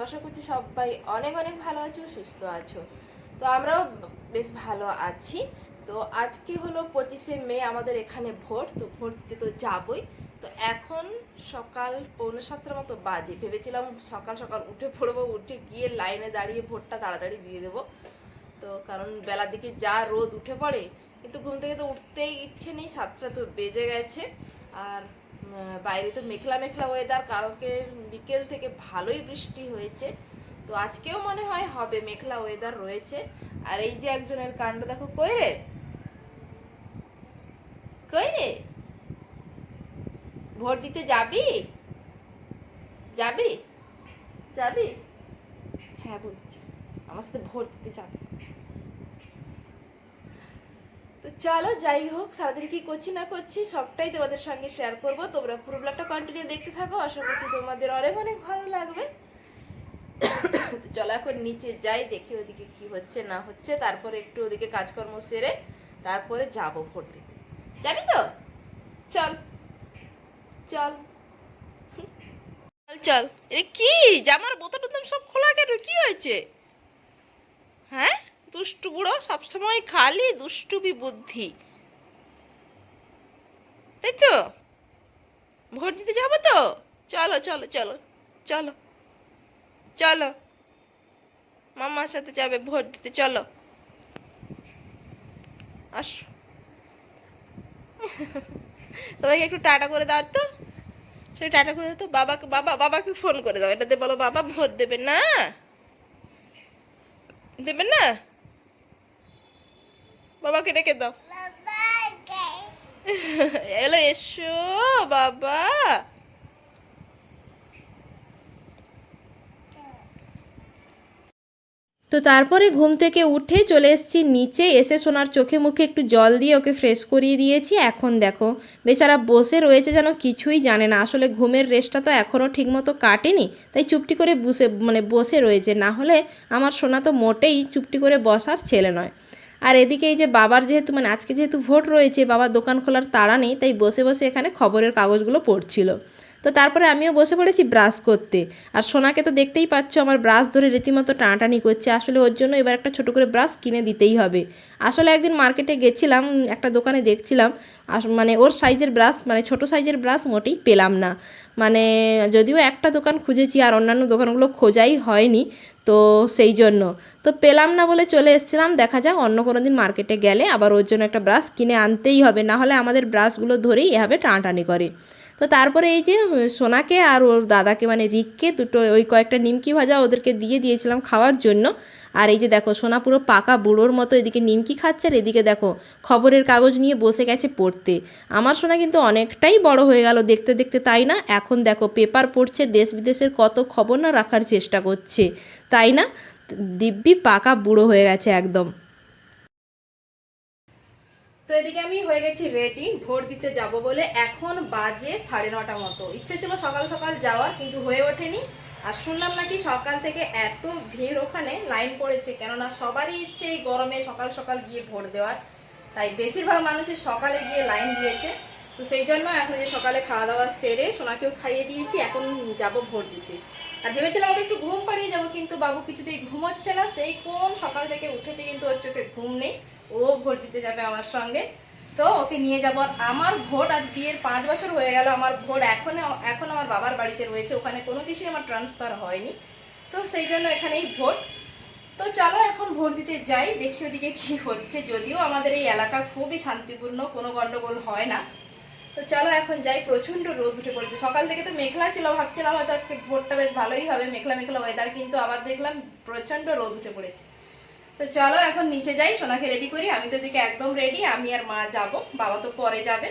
আশা করছি সবাই অনেক অনেক ভালো আছো, সুস্থ আছো। তো আমরাও বেশ ভালো আছি। তো আজকে হলো 25শে মে, আমাদের এখানে ভোট। তো ভোট দিতে তো যাবই। তো এখন সকাল 6:45 মতো বাজে। ভেবেছিলাম সকাল সকাল উঠে পড়বো, উঠে গিয়ে লাইনে দাঁড়িয়ে ভোটটা তাড়াতাড়ি দিয়ে দেবো। তো কারণ বেলার দিকে যা রোদ উঠে পড়ে, কিন্তু ঘুম থেকে তো উঠতেই ইচ্ছে নেই। 7টা তো বেজে গেছে। আর বাইরে তো মেঘলা মেঘলা ওয়েদার, কালকে বিকেল থেকে ভালোই বৃষ্টি হয়েছে। তো আজকেও মনে হয় হবে, মেঘলা ওয়েদার রয়েছে। আর এই যে একজনের কাণ্ড দেখো, কই রে কই রে, ভোট দিতে যাবি যাবি যাবি? হ্যাঁ বলছি, আমার সাথে ভোট দিতে যাবি। তো চলো, যাই হোক, সারাদিন কি করছি না করছি সবটাই তোমাদের সঙ্গে শেয়ার করব। তোমরা পুরো ব্লগটা কন্টিনিউ দেখতে থাকো, আশা করছি তোমাদের অনেক অনেক ভালো লাগবে। তো চলো এখন নিচে যাই, দেখি ওদিকে কি হচ্ছে না হচ্ছে, তারপরে একটু ওদিকে কাজকর্ম সেরে তারপরে যাবো ভোট দিতে। যাবি তো? চল চল চল চল। এ কি, জামার বোতাম টোতাম সব খোলা কেন, কি হয়েছে? হ্যাঁ, দুষ্টু বুড়ো, সবসময় খালি দুষ্টুমি বুদ্ধি, তাই তো? ভোট দিতে যাবো তো, চলো চলো চলো চলো চলো, মামার সাথে যাবে ভোট দিতে, চলো আসো। সবাইকে একটু টাটা করে দাও তো, সেই টাটা করে দাও তো বাবাকে, বাবাকে ফোন করে দাও, এটাতে বলো বাবা ভোট দেবে না, দেবে না, বাবাকে ডেকে দাও। এলো, এসো বাবা। তো তারপরে ঘুম থেকে উঠে চলে এসেছি নিচে, এসে সোনার চোখে মুখে একটু জল দিয়ে ওকে ফ্রেশ করিয়ে দিয়েছি। এখন দেখো বেচারা বসে রয়েছে, যেন কিছুই জানে না। আসলে ঘুমের রেস্টটা তো এখনও ঠিকমতো কাটেনি, তাই চুপটি করে বসে রয়েছে। না হলে আমার সোনা তো মোটেই চুপটি করে বসার ছেলে নয়। আর এদিকে এই যে বাবার যেহেতু আজকে যেহেতু ভোট রয়েছে, বাবার দোকান খোলার তাড়া নেই, তাই বসে বসে এখানে খবরের কাগজগুলো পড়ছিল। তো তারপরে আমিও বসে পড়েছি ব্রাশ করতে। আর সোনাকে তো দেখতেই পাচ্ছ, আমার ব্রাশ ধরে রীতিমতো টানাটানি করছে। আসলে ওর জন্য এবার একটা ছোটো করে ব্রাশ কিনে দিতেই হবে। আসলে একদিন মার্কেটে গেছিলাম, একটা দোকানে দেখছিলাম, ওর সাইজের ব্রাশ, ছোটো সাইজের ব্রাশ মোটেই পেলাম না। যদিও একটা দোকান খুঁজেছি, আর অন্যান্য দোকানগুলো খোঁজাই হয়নি। তো সেই জন্য তো পেলাম না বলে চলে এসেছিলাম। দেখা যাক অন্য কোনো দিন মার্কেটে গেলে আবার ওর জন্য একটা ব্রাশ কিনে আনতেই হবে, না হলে আমাদের ব্রাশগুলো ধরেই এভাবে টানাটানি করে। তো তারপরে এই যে সোনাকে আর ওর দাদাকে রিককে দুটো ওই কয়েকটা নিমকি ভাজা ওদেরকে দিয়েছিলাম খাওয়ার জন্য। আর এই যে দেখো সোনা পুরো পাকা বুড়োর মতো এদিকে নিমকি খাচ্ছে, আর এদিকে দেখো খবরের কাগজ নিয়ে বসে গেছে পড়তে। আমার সোনা কিন্তু অনেকটাই বড় হয়ে গেল দেখতে দেখতে, তাই না? এখন দেখো পেপার পড়ছে, দেশ বিদেশের কত খবর না রাখার চেষ্টা করছে, তাই না? দিব্যি পাকা বুড়ো হয়ে গেছে একদম। তো এদিকে আমি হয়ে গেছি রেডি ভোট দিতে যাব বলে। এখন বাজে 9:30 মতো। ইচ্ছে ছিল সকাল সকাল যাওয়ার, কিন্তু হয়ে ওঠেনি। আর শুনলাম নাকি সকাল থেকে এত ভিড়, ওখানে লাইন পড়েছে, কেননা সবারই ইচ্ছে এই গরমে সকাল সকাল গিয়ে ভোট দেওয়ার। তাই বেশিরভাগ মানুষের সকালে গিয়ে লাইন দিয়েছে। তো সেই জন্য এখন যে সকালে খাওয়া দাওয়া সেরে সোনাকেও খাইয়ে দিয়েছি, এখন যাব ভোট দিতে। আর ভেবেছিলাম ওকে একটু ঘুম পাড়িয়ে যাবো, কিন্তু বাবু কিছুতেই ঘুমোচ্ছে না। সেই কোন সকাল থেকে উঠেছে, কিন্তু ওর চোখে ঘুম নেই। ও ভোট দিতে যাবে আমার সঙ্গে। তো ওকে নিয়ে যাবো। আমার ভোট আজ বিয়ের 5 বছর হয়ে গেল, আমার ভোট এখন আমার বাবার বাড়িতে রয়েছে, ওখানে কোনো কিছুই আমার ট্রান্সফার হয়নি। তো সেই জন্য এখানেই ভোট। তো চলো এখন ভোট দিতে যাই, দেখি ওদিকে কি হচ্ছে। যদিও আমাদের এই এলাকা খুবই শান্তিপূর্ণ, কোনো গন্ডগোল হয় না। তো চলো এখন যাই। প্রচন্ড রোদ উঠে পড়েছে, সকাল থেকে তো মেঘলা ছিল, ভাবছিলাম হয়তো আজকে ভোটটা বেশ ভালোই হবে, মেঘলা মেঘলা ওয়েদার, কিন্তু আবার দেখলাম প্রচন্ড রোদ উঠে পড়েছে। তো চলো এখন নিচে যাই, সোনাকে রেডি করি। আমি তো এদিকে একদম রেডি, আমি আর মা যাব, বাবা তো পরে যাবে।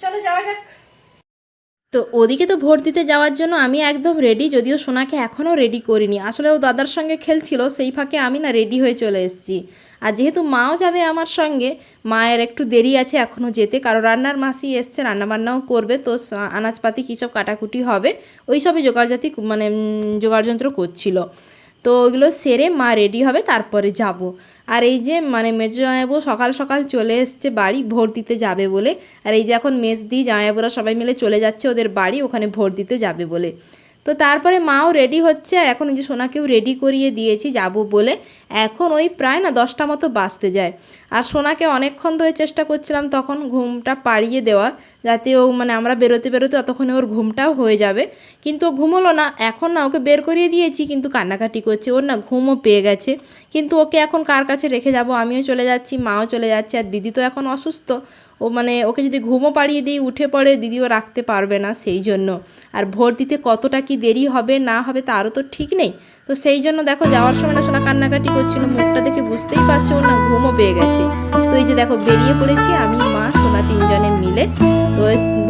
চলো যাওয়া যাক। তো ওদিকে তো ভোট দিতে যাওয়ার জন্য আমি একদম রেডি, যদিও সোনাকে এখনও রেডি করিনি। আসলে ও দাদার সঙ্গে খেলছিল, সেই ফাঁকে আমি রেডি হয়ে চলে এসেছি। আর যেহেতু মাও যাবে আমার সঙ্গে, মায়ের একটু দেরি আছে এখনও যেতে, কারণ রান্নার মাসি এসছে, রান্নাবান্নাও করবে। তো আনাজপাতি কী সব কাটাকুটি হবে, ওই সবই জোগাড়জাতি জোগাড়যন্ত্র করছিল। তো ওইগুলো সেরে মা রেডি হবে, তারপরে যাব। আর এই যে মেজো জামাইবাবু সকাল সকাল চলে এসছে বাড়ি ভোট দিতে যাবে বলে। আর এই যে এখন মেজদি জামাইবাবুরা সবাই মিলে চলে যাচ্ছে ওদের বাড়ি, ওখানে ভোট দিতে যাবে বলে। তো তারপরে মাও রেডি হচ্ছে, আর এখন এই যে সোনাকেও রেডি করিয়ে দিয়েছি যাব বলে। এখন ওই প্রায় না 10টা মতো বাজতে যায়। আর সোনাকে অনেকক্ষণ ধরে চেষ্টা করছিলাম তখন ঘুমটা পাড়িয়ে দেওয়ার, যাতে ও মানে আমরা বেরোতে বেরোতে ততক্ষণে ওর ঘুমটাও হয়ে যাবে, কিন্তু ও ঘুমোলো না। এখন না ওকে বের করিয়ে দিয়েছি কিন্তু কান্নাকাটি করছে, ওর না ঘুমও পেয়ে গেছে। কিন্তু ওকে এখন কার কাছে রেখে যাব? আমিও চলে যাচ্ছি, মাও চলে যাচ্ছে, আর দিদি তো এখন অসুস্থ। ও মানে ওকে যদি ঘুমও পাড়িয়ে দিই উঠে পড়ে দিদিও রাখতে পারবে না, সেই জন্য। আর ভোট দিতে কতটা কি দেরি হবে না হবে তারও তো ঠিক নেই। তো সেই জন্য দেখো যাওয়ার সময় না সোনা কান্নাকাটি করছিল, মুখটা দেখে বুঝতেই পারছো ওর না ঘুমও পেয়ে গেছে। তো এই যে দেখো বেরিয়ে পড়েছি আমি, মা, সোনা 3জনে মিলে। তো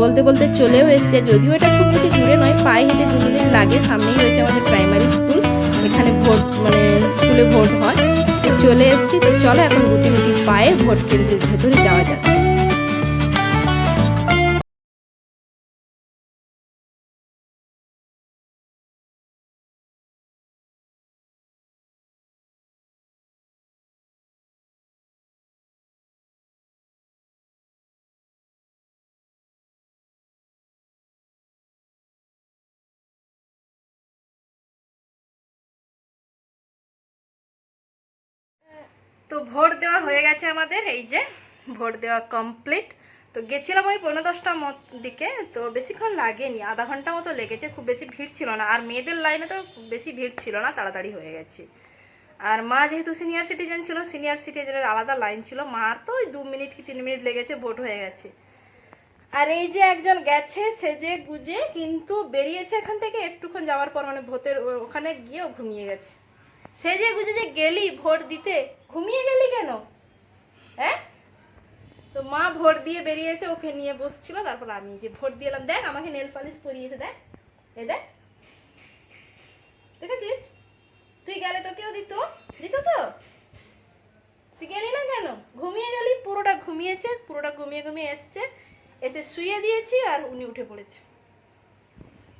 বলতে বলতে চলেও এসছে, যদিও এটা খুব বেশি দূরে নয়, পায়ে হেঁটে 2 মিনিট লাগে। সামনেই রয়েছে আমাদের প্রাইমারি স্কুল, এখানে ভোট মানে স্কুলে ভোট হয়। তো চলে এসছি, তো চলো এখন গুটি গুটি পায়ে ভোট কেন্দ্রের ভেতরে যাওয়া যাক। তো ভোট দেওয়া হয়ে গেছে আমাদের, এই যে ভোট দেওয়া কমপ্লিট। তো গেছিলাম ওই 9:45টার দিকে, তো বেশিক্ষণ লাগেনি, আধা ঘন্টা মতো লেগেছে, খুব বেশি ভিড় ছিল না। আর মেয়েদের লাইনে তো বেশি ভিড় ছিল না, তাড়াতাড়ি হয়ে গেছে। আর মা যেহেতু সিনিয়র সিটিজেন ছিল, সিনিয়র সিটিজেনের আলাদা লাইন ছিল, মার তো ওই 2 মিনিট কি 3 মিনিট লেগেছে, ভোট হয়ে গেছে। আর এই যে একজন গেছে সেজে গুজে, কিন্তু বেরিয়েছে এখান থেকে একটুক্ষণ যাওয়ার পর, মানে ভোটের ওখানে গিয়েও ঘুমিয়ে গেছে। সেজে গুজে যে গেলি ভোট দিতে, ঘুমিয়ে গেলি কেন? হ্যাঁ? তো মা ভোট দিয়ে বেরিয়েছে, ওকে নিয়ে বসছিল, তারপর আমি যে ভোট দিলাম। দেখ আমাকে নেল পালিশ পরিয়েছে, দেখ এ দেখ, দেখেছিস? তুই গেলে তো কেউ দিত দিত তো, তুই গেলি না কেন? ঘুমিয়ে গেলি, পুরোটা ঘুমিয়েছে, পুরোটা ঘুমিয়ে ঘুমিয়ে এসছে, এসে শুয়ে দিয়েছি আর উনি উঠে পড়েছে।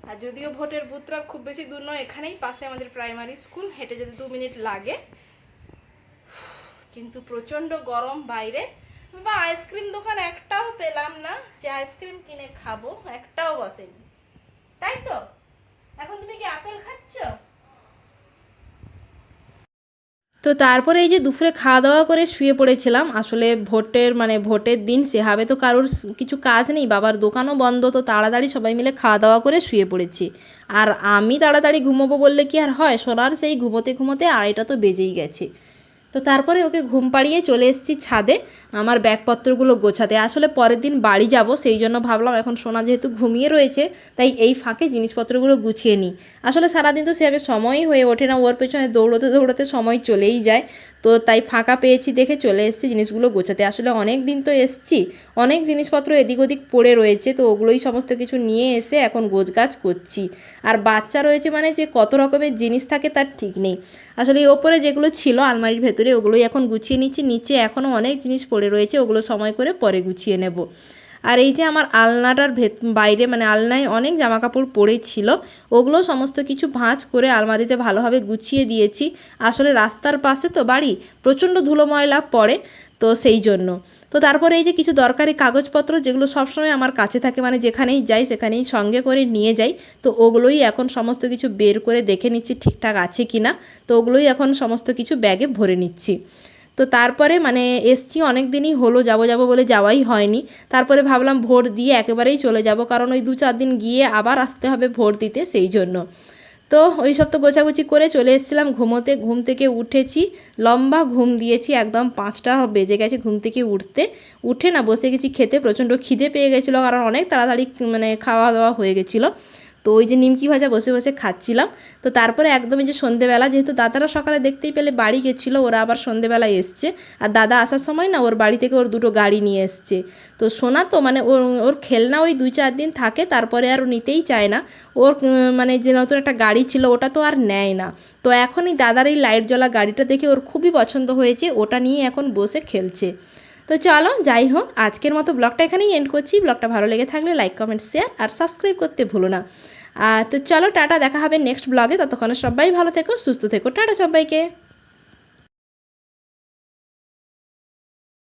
আর যদিও ভোটের বুথটা খুব বেশি দূর নয়, এখানেই পাশে আমাদের প্রাইমারি স্কুল, হেঁটে যেতে 2 মিনিট লাগে। কিন্তু প্রচন্ড গরম বাইরে, বা আইসক্রিম দোকান একটাও পেলাম না যে আইসক্রিম কিনে খাবো, একটাও বসেনি, তাই তো? এখন তুমি কি আপেল খাচ্ছ? তো তারপরে এই যে দুপুরে খাওয়া দাওয়া করে শুয়ে পড়েছিলাম। আসলে ভোটের দিন সেভাবে তো কারোর কিছু কাজ নেই, বাবার দোকানও বন্ধ, তো তাড়াতাড়ি সবাই মিলে খাওয়া দাওয়া করে শুয়ে পড়েছি। আর আমি তাড়াতাড়ি ঘুমোবো বললে কি আর হয়, সোনার সেই ঘুমোতে ঘুমোতে 2:30 তো বেজেই গেছে। তো তারপরে ওকে ঘুম পাড়িয়ে চলে এসেছি ছাদে আমার ব্যাগপত্রগুলো গোছাতে। আসলে পরের দিন বাড়ি যাব, সেই জন্য ভাবলাম এখন সোনা যেহেতু ঘুমিয়ে রয়েছে, তাই এই ফাঁকে জিনিসপত্রগুলো গুছিয়ে নিই। আসলে সারাদিন তো সেভাবে সময়ই হয়ে ওঠে না, ওর পেছনে দৌড়তে দৌড়তে সময় চলেই যায়। তো তাই ফাঁকা পেয়েছি দেখে চলে এসেছি জিনিসগুলো গোছাতে। আসলে অনেক দিন তো এসছি, অনেক জিনিসপত্র এদিক ওদিক পড়ে রয়েছে, তো ওগুলোই সমস্ত কিছু নিয়ে এসে এখন গোছগাছ করছি। আর বাচ্চা রয়েছে মানে যে কত রকমের জিনিস থাকে তার ঠিক নেই। আসলে এই ওপরে যেগুলো ছিল আলমারির ভেতরে ওগুলোই এখন গুছিয়ে নিচ্ছি, নিচে এখনও অনেক জিনিস পড়ে রয়েছে, ওগুলো সময় করে পরে গুছিয়ে নেব। আর এই যে আমার আলনাটার বাইরে মানে আলনায় অনেক জামাকাপড় পড়েছিল, ওগুলো সমস্ত কিছু ভাঁজ করে আলমারিতে ভালোভাবে গুছিয়ে দিয়েছি। আসলে রাস্তার পাশে তো বাড়ি, প্রচণ্ড ধুলো ময়লা পড়ে, তো সেই জন্য। তো তারপরে এই যে কিছু দরকারি কাগজপত্র যেগুলো সবসময় আমার কাছে থাকে, মানে যেখানেই যাই সেখানেই সঙ্গে করে নিয়ে যাই, তো ওগুলোই এখন সমস্ত কিছু বের করে দেখে নিচ্ছি ঠিকঠাক আছে কি না। তো ওগুলোই এখন সমস্ত কিছু ব্যাগে ভরে নিচ্ছি। তো তারপরে মানে এসছি অনেক দিনই হলো, যাব যাব বলে যাওয়াই হয়নি। তারপরে ভাবলাম ভোট দিয়ে একেবারেই চলে যাব, কারণ ওই 2-4 দিন গিয়ে আবার আসতে হবে ভোট দিতে, সেই জন্য। তো ওই সব তো গোছাগুছি করে চলে এসেছিলাম ঘুমোতে। ঘুম থেকে উঠেছি, লম্বা ঘুম দিয়েছি, একদম 5টা বেজে গেছে ঘুম থেকে উঠতে। উঠে না বসে গেছি খেতে, প্রচণ্ড খিদে পেয়ে গেছিলো, কারণ অনেক তাড়াতাড়ি মানে খাওয়া দাওয়া হয়ে গেছিলো। তো ওই যে নিমকি ভাজা বসে বসে খাচ্ছিলাম। তো তারপরে একদমই যে সন্ধেবেলা, যেহেতু দাদারা সকালে দেখতেই পেলে বাড়ি গেছিলো, ওরা আবার সন্ধেবেলায় এসছে। আর দাদা আসার সময় না ওর বাড়ি থেকে ওর 2টো গাড়ি নিয়ে এসছে। তো সোনা তো মানে ওর খেলনা ওই 2-4 দিন থাকে, তারপরে আর নিতেই চায় না। ওর মানে যে নতুন একটা গাড়ি ছিল ওটা তো আর নেয় না। তো এখনই দাদার এই লাইট জ্বলা গাড়িটা দেখে ওর খুবই পছন্দ হয়েছে, ওটা নিয়ে এখন বসে খেলছে। তো চলো যাই হোক, আজকের মতো ব্লগটা এখানেই এন্ড করছি। ব্লগটা ভালো লেগে থাকলে লাইক, কমেন্ট, শেয়ার আর সাবস্ক্রাইব করতে ভুলো না। তো চলো টাটা, দেখা হবে নেক্সট ব্লগে। ততক্ষণে সবাই ভালো থেকো, সুস্থ থেকো, টাটা সবাইকে।